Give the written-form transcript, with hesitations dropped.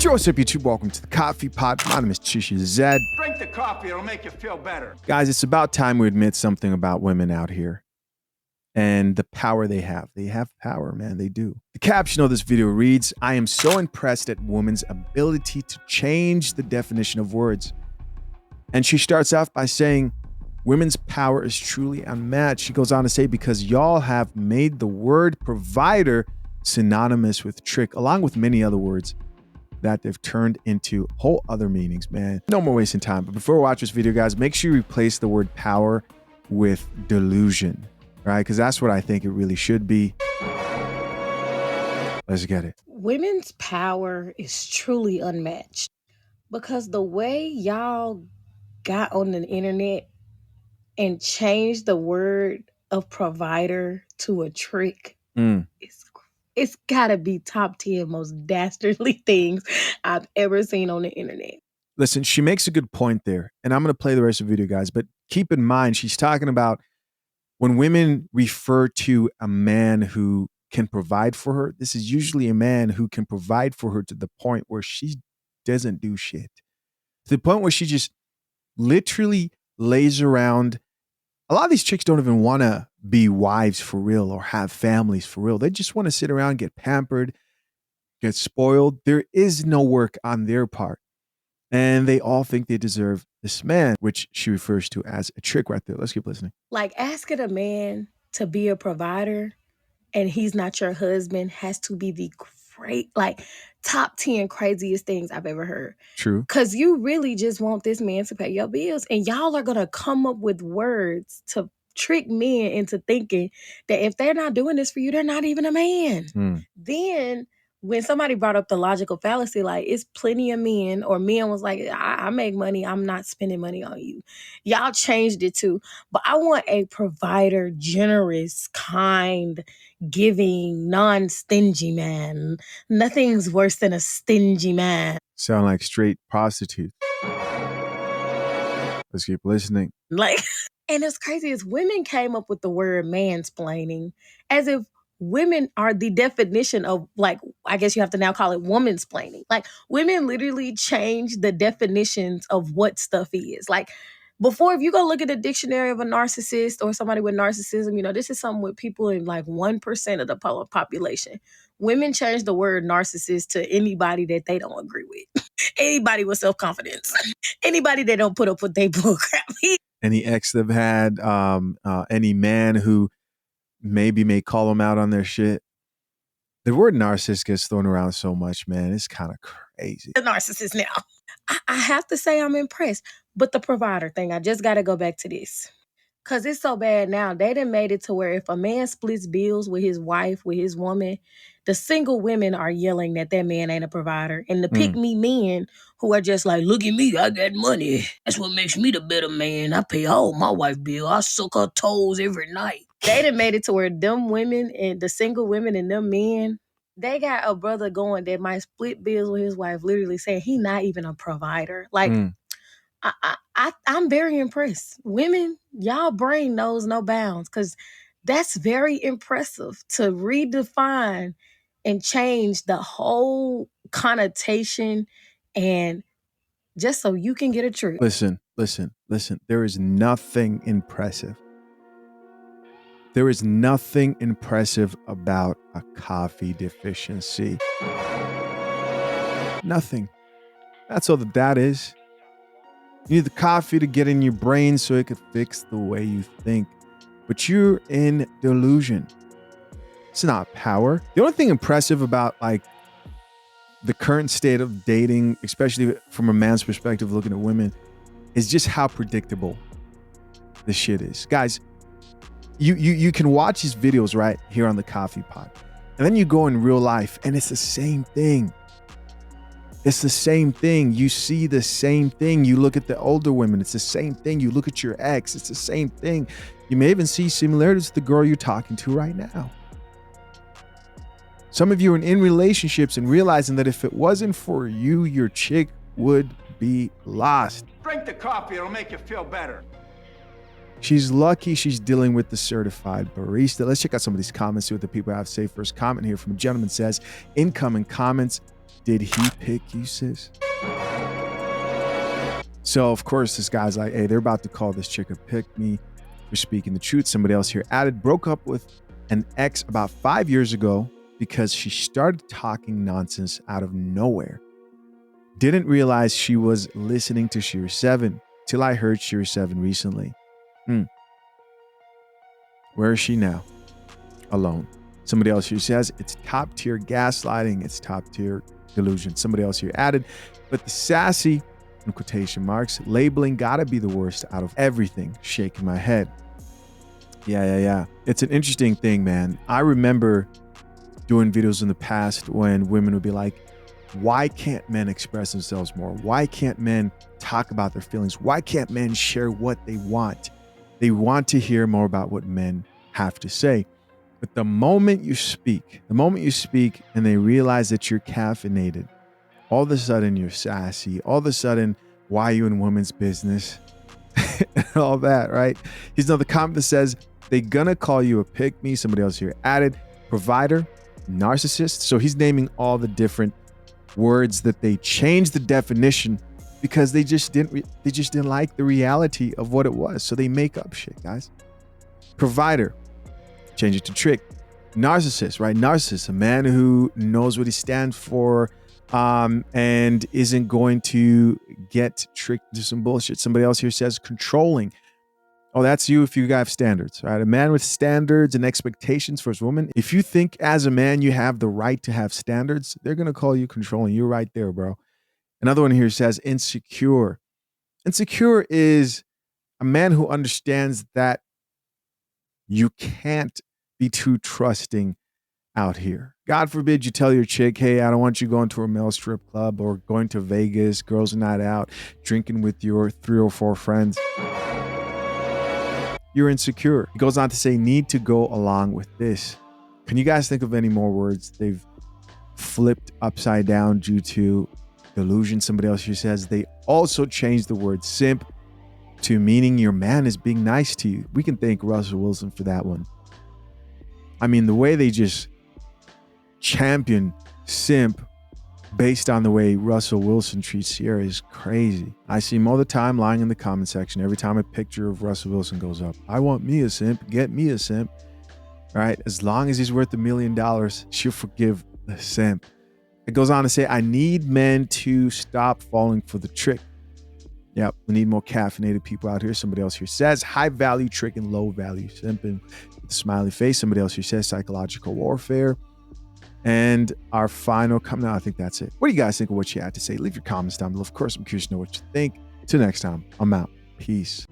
What's up, YouTube? Welcome to the Coffee Pot. My name is Chisha Zed. Drink the coffee, it'll make you feel better. Guys, it's about time we admit something about women out here and the power they have. They have power, man. They do. The caption of this video reads, "I am so impressed at women's ability to change the definition of words." And she starts off by saying, women's power is truly unmatched. She goes on to say, because y'all have made the word provider synonymous with trick, along with many other words that they've turned into whole other meanings, man. No more wasting time. But before we watch this video, guys, make sure you replace the word power with delusion, right? Because that's what I think it really should be. Let's get it. Women's power is truly unmatched because the way y'all got on the internet and changed the word of provider to a trick, it's gotta be top 10 most dastardly things I've ever seen on the internet. Listen, she makes a good point there, and I'm going to play the rest of the video, guys, but keep in mind, she's talking about when women refer to a man who can provide for her, this is usually a man who can provide for her to the point where she doesn't do shit. To the point where she just literally lays around. A lot of these chicks don't even want to be wives for real or have families for real. They just want to sit around, get pampered, get spoiled. There is no work on their part. And they all think they deserve this man, which she refers to as a trick right there. Let's keep listening. Like, asking a man to be a provider and he's not your husband has to be the great, like, top 10 craziest things I've ever heard. True. Because you really just want this man to pay your bills. And y'all are going to come up with words to trick men into thinking that if they're not doing this for you, they're not even a man. Then when somebody brought up the logical fallacy, like, it's plenty of men, or men was like, I make money, I'm not spending money on you. Y'all changed it to, but I want a provider, generous, kind, giving, non-stingy man. Nothing's worse than a stingy man. Sound like straight prostitutes. Let's keep listening. Like, and it's crazy is women came up with the word mansplaining as if women are the definition of, like, I guess you have to now call it womansplaining. Like, women literally changed the definitions of what stuff is. Like, before, if you go look at the dictionary of a narcissist or somebody with narcissism, you know, this is something with people in like 1% of the population. Women changed the word narcissist to anybody that they don't agree with. Anybody with self-confidence. Anybody that don't put up with their bullcrap. Any ex they've had, any man who maybe may call them out on their shit. The word narcissist gets thrown around so much, man. It's kind of crazy. The narcissist now. I have to say I'm impressed. But the provider thing, I just got to go back to this. Because it's so bad now. They done made it to where if a man splits bills with his wife, with his woman, the single women are yelling that that man ain't a provider. And the pick-me men who are just like, look at me, I got money. That's what makes me the better man. I pay all my wife bill. I suck her toes every night. They done made it to where them women and the single women and them men, they got a brother going that might split bills with his wife, literally saying he not even a provider. Like, I'm very impressed. Women, y'all brain knows no bounds, because that's very impressive to redefine and change the whole connotation, and just so you can get a trick. Listen. There is nothing impressive. There is nothing impressive about a coffee deficiency. Nothing. That's all that is. You need the coffee to get in your brain so it could fix the way you think. But you're in delusion. It's not power. The only thing impressive about, like, the current state of dating, especially from a man's perspective looking at women, is just how predictable this shit is. Guys, you can watch these videos right here on the Coffee Pot, and then you go in real life and it's the same thing. It's the same thing. You see the same thing. You look at the older women, it's the same thing. You look at your ex, it's the same thing. You may even see similarities to the girl you're talking to right now. Some of you are in relationships and realizing that if it wasn't for you, your chick would be lost. Drink the coffee, it'll make you feel better. She's lucky she's dealing with the certified barista. Let's check out some of these comments, see what the people have to say. First comment here from a gentleman says, incoming comments. Did he pick you, sis? So, of course, this guy's like, hey, they're about to call this chick a pick me for speaking the truth. Somebody else here added, broke up with an ex about 5 years ago because she started talking nonsense out of nowhere. Didn't realize she was listening to Sheer 7 till I heard Sheer 7 recently. Where is she now? Alone. Somebody else here says it's top tier gaslighting. It's top tier delusion. Somebody else here added, but the sassy, in quotation marks, labeling gotta be the worst out of everything. Shaking my head. Yeah. It's an interesting thing, man. I remember doing videos in the past when women would be like, why can't men express themselves more? Why can't men talk about their feelings? Why can't men share what they want? They want to hear more about what men have to say. But the moment you speak and they realize that you're caffeinated, all of a sudden you're sassy. All of a sudden, why are you in women's business? And all that, right? Here's another comment that says, they gonna call you a pick me. Somebody else here added, provider, narcissist. So he's naming all the different words that they changed the definition because they just didn't like the reality of what it was. So they make up shit, guys. Provider, change it to trick. Narcissist, right? Narcissist, a man who knows what he stands for and isn't going to get tricked into some bullshit. Somebody else here says controlling. Oh, that's you if you have standards, right? A man with standards and expectations for his woman. If you think as a man you have the right to have standards, they're going to call you controlling. You're right there, bro. Another one here says insecure. Insecure is a man who understands that you can't be too trusting out here. God forbid you tell your chick, hey, I don't want you going to a male strip club or going to Vegas, girls' night out, drinking with your 3 or 4 friends. You're insecure. He goes on to say, need to go along with this. Can you guys think of any more words they've flipped upside down due to delusion? Somebody else here says they also changed the word simp to meaning your man is being nice to you. We can thank Russell Wilson for that one. I mean, the way they just champion simp based on the way Russell Wilson treats Sierra is crazy. I see him all the time lying in the comment section. Every time a picture of Russell Wilson goes up, I want me a simp, get me a simp. All right, as long as he's worth $1 million, she'll forgive the simp. It goes on to say, I need men to stop falling for the trick. Yep, we need more caffeinated people out here. Somebody else here says high value trick and low value simping with a smiley face. Somebody else here says psychological warfare. And our final comment, I think that's it. What do you guys think of what she had to say? Leave your comments down below. Of course, I'm curious to know what you think. Till next time, I'm out. Peace.